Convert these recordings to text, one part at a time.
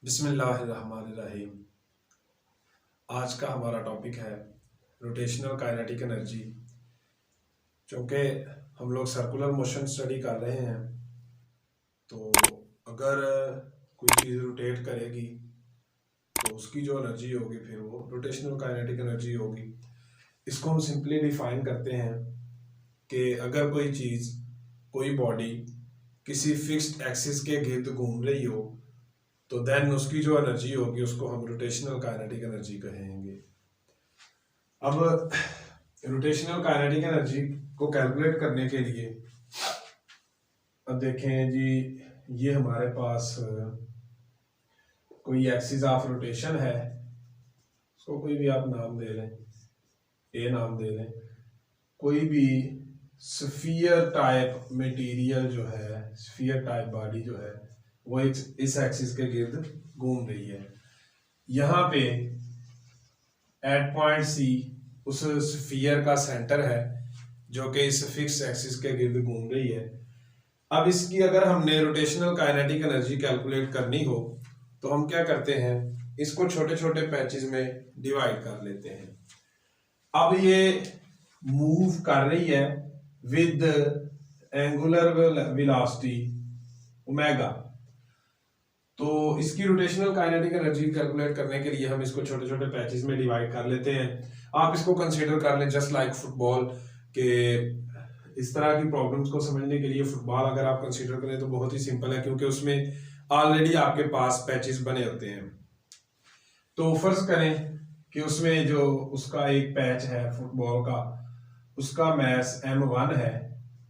बिस्मिल्लाहिर्रहमानिर्रहीम। आज का हमारा टॉपिक है रोटेशनल काइनेटिक एनर्जी। चूँकि हम लोग सर्कुलर मोशन स्टडी कर रहे हैं, तो अगर कोई चीज़ रोटेट करेगी तो उसकी जो एनर्जी होगी फिर वो रोटेशनल काइनेटिक एनर्जी होगी। इसको हम सिंपली डिफाइन करते हैं कि अगर कोई चीज़, कोई बॉडी किसी फिक्स्ड एक्सिस के गिर्द घूम रही हो तो देन उसकी जो एनर्जी होगी उसको हम रोटेशनल काइनेटिक एनर्जी कहेंगे। अब रोटेशनल काइनेटिक एनर्जी को कैलकुलेट करने के लिए अब देखें जी, ये हमारे पास कोई एक्सिस ऑफ रोटेशन है, उसको कोई भी आप नाम दे लें, ए नाम दे लें। कोई भी स्फीयर टाइप मटेरियल जो है, स्फीयर टाइप बॉडी जो है, वो इस एक्सिस के गिर्द घूम रही है। यहाँ पे एट पॉइंट सी उस स्फीयर का सेंटर है जो कि इस फिक्स एक्सिस के गिर्द घूम रही है। अब इसकी अगर हमने रोटेशनल काइनेटिक एनर्जी कैलकुलेट करनी हो तो हम क्या करते हैं, इसको छोटे छोटे पैचेस में डिवाइड कर लेते हैं। अब ये मूव कर रही है विद एंगुलर वेलोसिटी ओमेगा, तो इसकी रोटेशनल काइनेटिक एनर्जी कैलकुलेट करने के लिए हम इसको छोटे छोटे पैचेस में डिवाइड कर लेते हैं। आप इसको कंसीडर कर लें जस्ट लाइक फुटबॉल के। इस तरह की प्रॉब्लम्स को समझने के लिए फुटबॉल अगर आप कंसीडर करें तो बहुत ही सिंपल है, क्योंकि उसमें ऑलरेडी आपके पास पैचेस बने होते हैं। तो फर्ज करें कि उसमें जो उसका एक पैच है फुटबॉल का, उसका मैस m1 है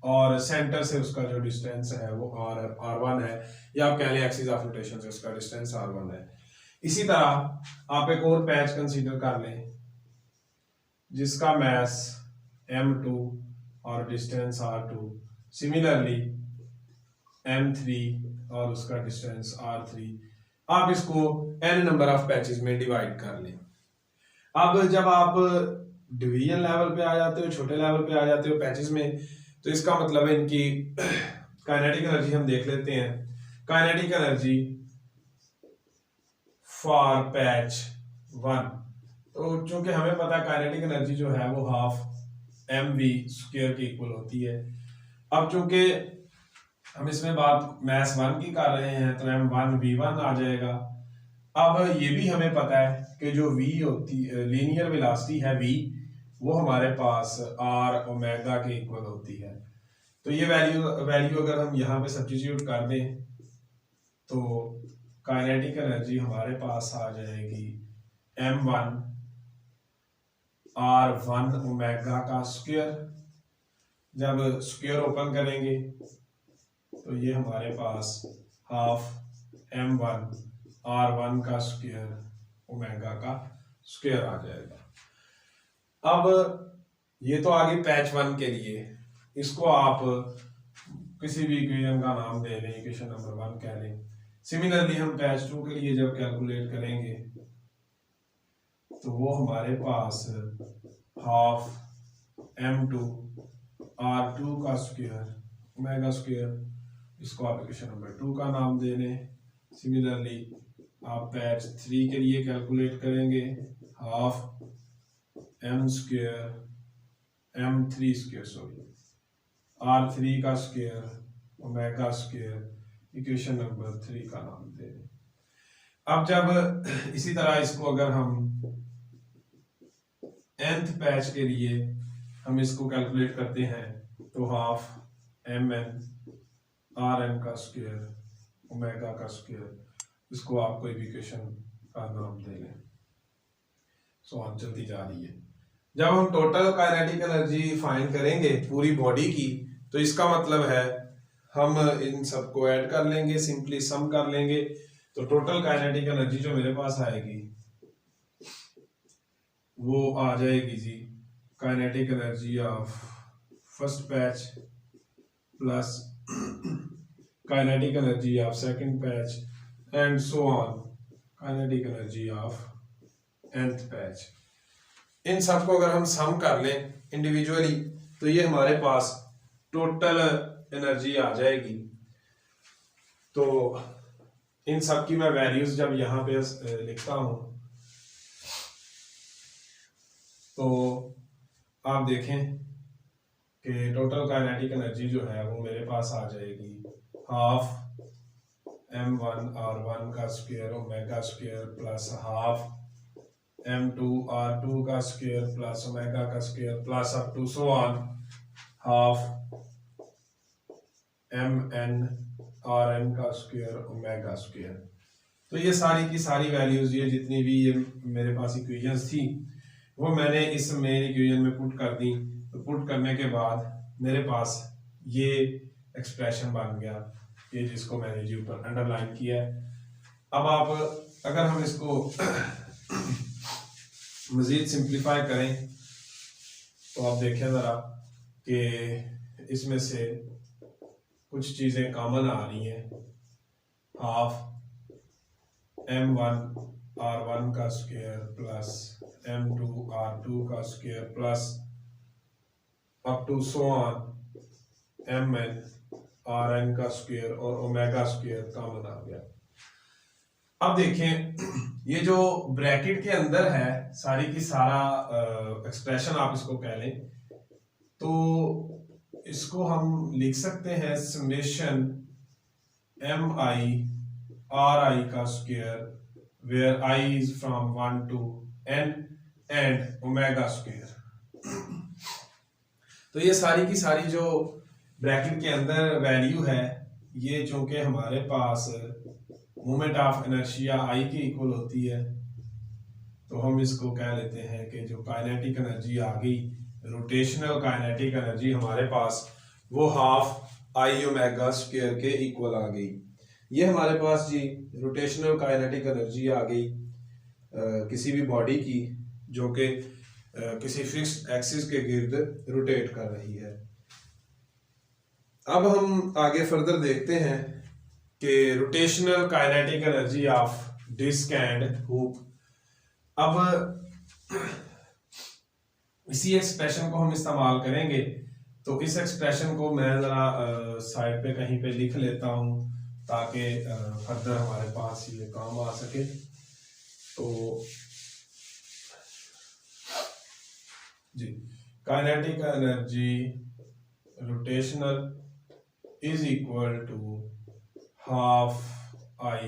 और सेंटर से उसका जो डिस्टेंस है वो r1 है, या आप कह लें एक्सिस ऑफ रोटेशन से उसका डिस्टेंस r1 है। इसी तरह आप एक और पैच कंसीडर कर लें जिसका मैस m2 और डिस्टेंस r2, सिमिलरली m3 और उसका डिस्टेंस r3। आप इसको n नंबर ऑफ पैचेस में डिवाइड कर लें। अब जब आप डिवीजन लेवल पे आ जाते हो, छोटे लेवल पे आ जाते हो पैचेस में, तो इसका मतलब है इनकी काइनेटिक एनर्जी हम देख लेते हैं। काइनेटिक एनर्जी फॉर पैच 1, तो चूंकि हमें पता है काइनेटिक एनर्जी जो है वो हाफ mv स्क्वायर के इक्वल होती है। अब चूंकि हम इसमें बात मैस 1 की कर रहे हैं तो m1 v1 आ जाएगा। अब ये भी हमें पता है कि जो v होती लीनियर वेलोसिटी है v, वो हमारे पास r ओमेगा के इक्वल होती है। तो ये वैल्यू अगर हम यहाँ पे सब्स्टिट्यूट कर दें तो काइनेटिक एनर्जी हमारे पास आ जाएगी m1 r1 ओमेगा का स्क्वायर। जब स्क्वायर ओपन करेंगे तो ये हमारे पास हाफ m1 r1 का स्क्वायर ओमेगा का स्क्वायर आ जाएगा। अब ये तो आगे पैच 1 के लिए, इसको आप किसी भी इक्वेशन का नाम दे लें, इक्वेशन नंबर 1 कह लें। सिमिलरली हम पैच 2 के लिए जब कैलकुलेट करेंगे तो वो हमारे पास हाफ m2 r2 का स्क्वायर ओमेगा स्क्वायर, इसको आप इक्वेशन नंबर 2 का नाम दे लें। सिमिलरली आप पैच 3 के लिए कैलकुलेट करेंगे half m square m3 square sorry r3 का square omega square, equation number 3 का नाम दे दें। अब जब इसी तरह इसको अगर हम nth पैच के लिए हम इसको कैलकुलेट करते हैं तो हाफ mn rn का स्क्वायर ओमेगा का स्क्वायर, इसको आप कोई भी इक्वेशन का नाम दे लें। सवाल चलती जा रही है। जब हम टोटल काइनेटिक एनर्जी फाइंड करेंगे पूरी बॉडी की, तो इसका मतलब है हम इन सबको ऐड कर लेंगे, सिंपली सम कर लेंगे, तो टोटल काइनेटिक एनर्जी जो मेरे पास आएगी वो आ जाएगी जी kinetic energy of first patch plus kinetic energy of second patch and so on kinetic energy of nth patch. इन सबको अगर हम सम कर लें इंडिविजुअली तो ये हमारे पास टोटल एनर्जी आ जाएगी। तो इन सब की मैं वैल्यूज जब यहाँ पे लिखता हूँ तो आप देखें कि टोटल काइनेटिक एनर्जी जो है वो मेरे पास आ जाएगी हाफ m1r1 का square omega square plus half m2r2 का स्क्वायर प्लस ओमेगा का square plus up to so on half mn/n का स्क्वायर ओमेगा स्क्वायर। तो ये सारी की सारी वैल्यूज, ये जितनी भी ये मेरे पास इक्वेशंस थी वो मैंने इस मेन इक्वेशन में पुट कर दी। तो पुट करने के बाद मेरे पास ये एक्सप्रेशन बन गया, ये जिसको मैंने जी ऊपर अंडरलाइन किया है। अब आप अगर हम इसको मजीद सिंप्लीफाई करें तो आप देखें ज़रा कि इसमें से कुछ चीज़ें कॉमन आ रही हैं। हाफ m1r1 का स्क्वायर प्लस m2r2 का square plus up to so on mn/n का स्क्वायर और ओमेगा स्क्वायर कॉमन आ गया। अब देखें ये जो ब्रैकेट के अंदर है सारी की सारा एक्सप्रेशन आप इसको कह लें तो इसको हम लिख सकते हैं समेशन mi/ri का square where i is from 1 to n and omega square. तो ये सारी की सारी जो ब्रैकेट के अंदर वैल्यू है ये चूंकि हमारे पास मोमेंट ऑफ इनर्शिया i के इक्वल होती है तो हम इसको कह लेते हैं कि जो काइनेटिक एनर्जी आ गई, रोटेशनल काइनेटिक एनर्जी हमारे पास वो हाफ i ओमेगा स्क्वायर के इक्वल आ गई। ये हमारे पास जी रोटेशनल काइनेटिक एनर्जी आ गई किसी भी बॉडी की जो कि किसी फिक्स्ड एक्सिस के गिर्द रोटेट कर रही है। अब हम आगे फर्दर देखते हैं कि rotational kinetic energy of disc and hook. अब इसी एक्सप्रेशन को हम इस्तेमाल करेंगे तो इस एक्सप्रेशन को मैं ज़रा साइड पे कहीं पे लिख लेता हूँ ताकि फर्दर हमारे पास ये काम आ सके। तो जी kinetic energy rotational is equal to half i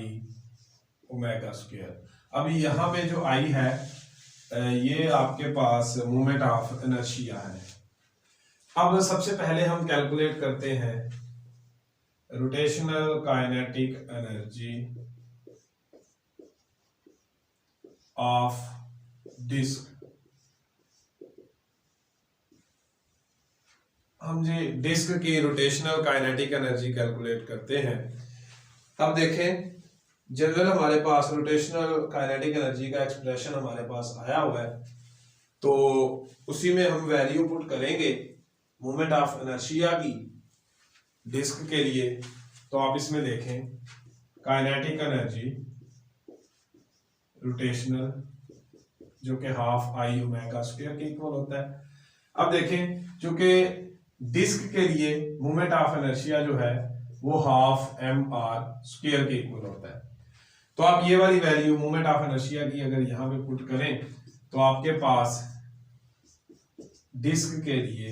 omega square. अब यहाँ पे जो i है ये आपके पास मोमेंट ऑफ इनर्शिया है। अब सबसे पहले हम कैलकुलेट करते हैं rotational kinetic energy of disc. हम जी डिस्क की रोटेशनल काइनेटिक एनर्जी कैलकुलेट करते हैं। अब देखें जनरल हमारे पास रोटेशनल काइनेटिक एनर्जी का एक्सप्रेशन हमारे पास आया हुआ है तो उसी में हम वैल्यू पुट करेंगे मोमेंट ऑफ इनर्शिया की डिस्क के लिए। तो आप इसमें देखें काइनेटिक एनर्जी रोटेशनल जो कि हाफ i ओमेगा स्क्वायर के इक्वल होता है। अब देखें चूंकि डिस्क के लिए मोमेंट ऑफ इनर्शिया जो है वो हाफ mr स्क्वायर के इक्वल होता है। तो आप ये वाली वैल्यू मोमेंट ऑफ इनर्शिया की अगर यहाँ पे पुट करें तो आपके पास डिस्क के लिए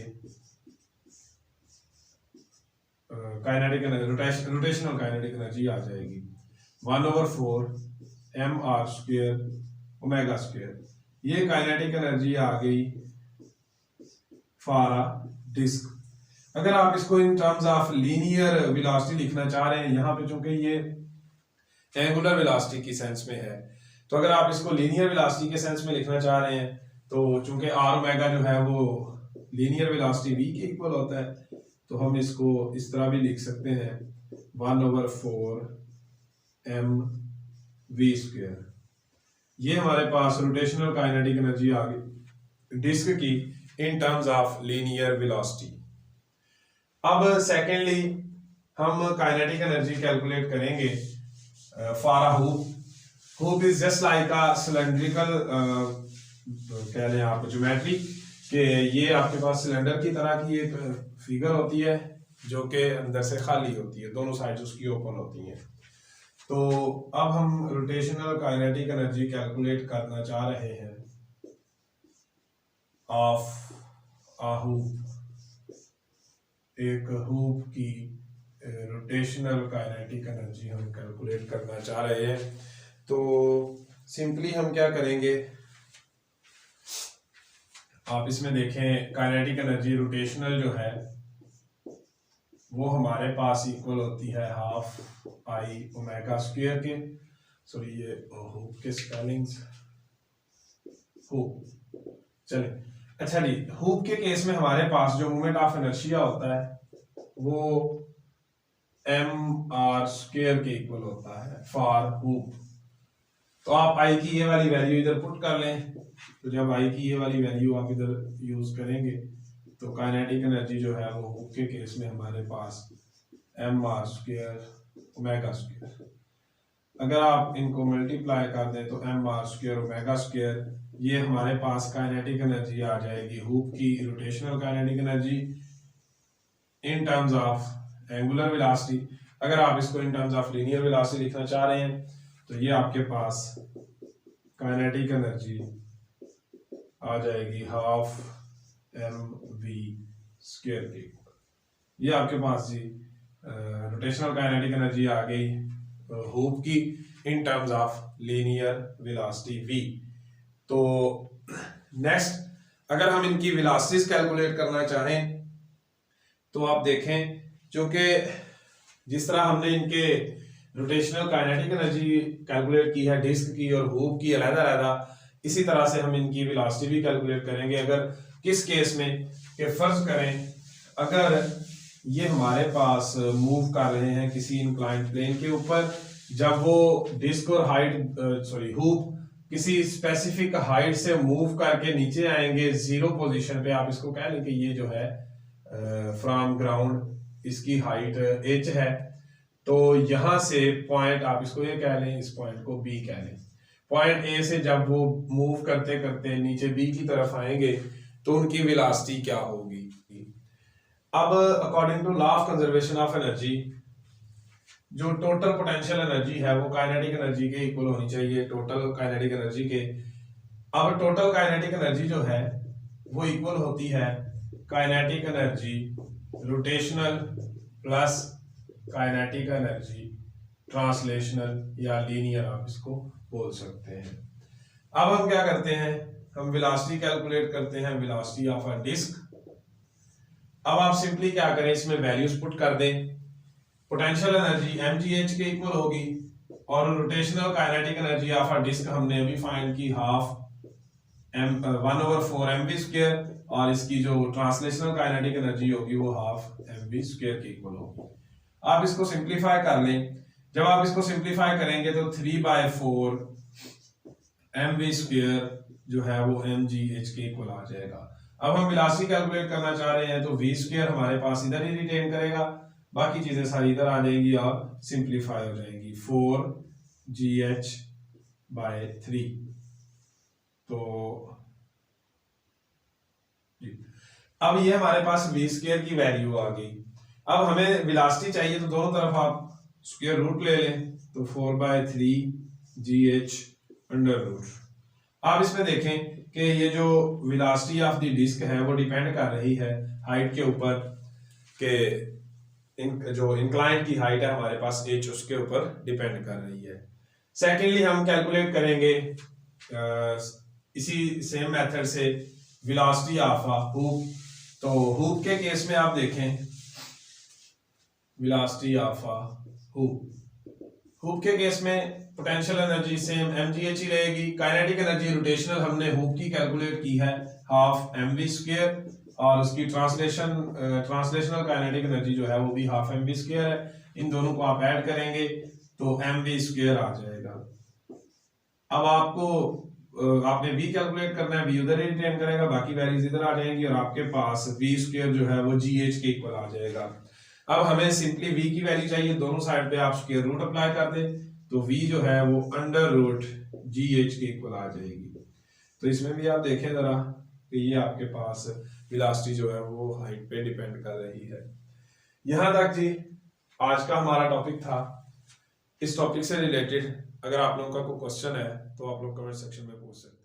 kinetic energy rotational kinetic energy आ जाएगी 1/4 mr स्क्वायर ओमेगा स्क्वायर। ये काइनेटिक एनर्जी आ गई फॉर डिस्क। अगर आप इसको in terms of linear velocity लिखना चाह रहे हैं, यहाँ पे चूंकि ये एंगुलर वेलोसिटी की सेंस में है तो अगर आप इसको लीनियर वेलोसिटी के सेंस में लिखना चाह रहे हैं तो चूंकि r ओमेगा जो है वो लीनियर वेलोसिटी v के इक्वल होता है तो हम इसको इस तरह भी लिख सकते हैं 1/4 mv स्क्वायर। ये हमारे पास रोटेशनल काइनेटिक एनर्जी आ गई डिस्क की इन टर्म्स ऑफ लीनियर वेलोसिटी। अब सेकेंडली हम काइनेटिक एनर्जी कैलकुलेट करेंगे for a hook is just like a cylindrical कह लें आप ज्योमेट्री कि ये आपके पास सिलेंडर की तरह की एक फिगर होती है जो कि अंदर से खाली होती है, दोनों साइड उसकी ओपन होती हैं। तो अब हम रोटेशनल काइनेटिक एनर्जी कैलकुलेट करना चाह रहे हैं ऑफ आ हूप, एक हूप की रोटेशनल काइनेटिक एनर्जी हम कैलकुलेट करना चाह रहे हैं। तो सिंपली हम क्या करेंगे, आप इसमें देखें काइनेटिक एनर्जी रोटेशनल जो है वो हमारे पास इक्वल होती है हाफ आई ओमेगा स्क्वायर के, सॉरी ये हूप के स्पेलिंग्स, हूप चले। अच्छा जी, हूप के केस में हमारे पास जो मोमेंट ऑफ इनर्शिया होता है वो एम आर स्क्वायर के इक्वल होता है फॉर हूप। तो आप आई की ये वाली वैल्यू इधर पुट कर लें, तो जब आई की ये वाली वैल्यू आप इधर यूज करेंगे तो काइनेटिक एनर्जी जो है वो हूप के केस में हमारे पास M R square omega square, अगर आप इनको मल्टीप्लाई कर दें तो M R square omega square, ये हमारे पास काइनेटिक एनर्जी आ जाएगी हूप की rotational kinetic energy in terms of angular velocity. अगर आप इसको in terms of linear velocity लिखना चाह रहे हैं तो ये आपके पास काइनेटिक एनर्जी आ जाएगी हाफ एम वी स्क्वायर के, ये आपके पास जी रोटेशनल काइनेटिक एनर्जी आ गई हूप की इन terms of linear velocity v। तो नेक्स्ट अगर हम इनकी वेलोसिटीज कैलकुलेट करना चाहें तो आप देखें, क्योंकि जिस तरह हमने इनके रोटेशनल काइनेटिक एनर्जी कैलकुलेट की है डिस्क की और हूप की अलग-अलग, इसी तरह से हम इनकी वेलोसिटी भी कैलकुलेट करेंगे। अगर किस केस में कि फर्ज करें अगर ये हमारे पास मूव कर रहे हैं किसी इंक्लाइंड प्लेन के ऊपर, जब वो डिस्क और हूप किसी स्पेसिफिक हाइट से मूव करके नीचे आएंगे जीरो पोजीशन पे, आप इसको कह लें कि ये जो है फ्रॉम ग्राउंड इसकी हाइट h है, तो यहां से पॉइंट आप इसको ये कह लें, इस पॉइंट को b कह लें। पॉइंट ए से जब वो मूव करते करते नीचे बी की तरफ आएंगे तो उनकी वेलोसिटी क्या होगी। अब according to law of conservation of energy जो टोटल पोटेंशियल एनर्जी है वो काइनेटिक एनर्जी के इक्वल होनी चाहिए, टोटल काइनेटिक एनर्जी के। अब टोटल काइनेटिक एनर्जी जो है वो इक्वल होती है kinetic energy rotational plus kinetic energy translational या लीनियर, आप इसको बोल सकते हैं। अब हम क्या करते हैं, हम वेलोसिटी कैलकुलेट करते हैं, वेलोसिटी ऑफ अ डिस्क। अब आप सिंपली क्या करें, इसमें वैल्यूज पुट कर दें, पोटेंशियल एनर्जी mgh के इक्वल होगी और rotational kinetic energy of a disc हमने अभी फाइंड की हाफ 1/4 mv स्क्वायर, और इसकी जो ट्रांसलेशनल काइनेटिक एनर्जी होगी वो हाफ mv स्क्वायर के इक्वल होगी। आप इसको सिंप्लीफाई कर लें, जब आप इसको सिंप्लीफाई करेंगे तो 3/4 mv स्क्वायर जो है वो mgh के इक्वल आ जाएगा। अब हम वेलोसिटी कैलकुलेट करना चाह रहे हैं तो v स्क्वायर हमारे पास इधर ही रिटेन करेगा, बाकी चीजें सारी इधर आ जाएंगी और सिंप्लीफाई हो जाएंगी 4gh/3। तो अब ये हमारे पास v स्क्वायर की वैल्यू आ गई। अब हमें वेलोसिटी चाहिए तो दोनों तरफ आप स्क्वायर रूट ले लें, तो 4/3gh√। आप इसमें देखें कि ये जो वेलोसिटी ऑफ द डिस्क है वो डिपेंड कर रही है हाइट के ऊपर, के जो इंक्लाइंड की हाइट है हमारे पास h उसके ऊपर डिपेंड कर रही है। सेकेंडली हम कैलकुलेट करेंगे इसी सेम मेथड से वेलोसिटी ऑफ अ हूप। तो हूप के केस में आप देखें वेलोसिटी ऑफ अ हूप के केस में पोटेंशियल एनर्जी सेम mgh ही रहेगी। काइनेटिक एनर्जी रोटेशनल हमने हूप की कैलकुलेट की है हाफ mv स्क्वायर, और उसकी ट्रांसलेशनल काइनेटिक एनर्जी जो है वो भी हाफ mv स्क्वायर है। इन दोनों को आप ऐड करेंगे तो mv स्क्वायर आ जाएगा। अब आपने v कैलकुलेट करना है, v उधर ही रिटेन करेगा, बाकी वैल्यूज इधर आ जाएंगी और आपके पास v स्क्वायर जो है वो gh के इक्वल आ जाएगा। अब हमें सिंपली v की वैल्यू चाहिए, दोनों साइड पे आप स्क्वायर रूट अप्लाई कर दें तो v जो है वो √gh के इक्वल आ जाएगी। तो इसमें भी आप देखें जरा कि ये आपके पास वेलोसिटी जो है वो हाइट पे डिपेंड कर रही है। यहां तक जी आज का हमारा टॉपिक था। इस टॉपिक से रिलेटेड अगर आप लोगों का कोई क्वेश्चन है तो आप लोग कमेंट सेक्शन में पूछ सकते हैं।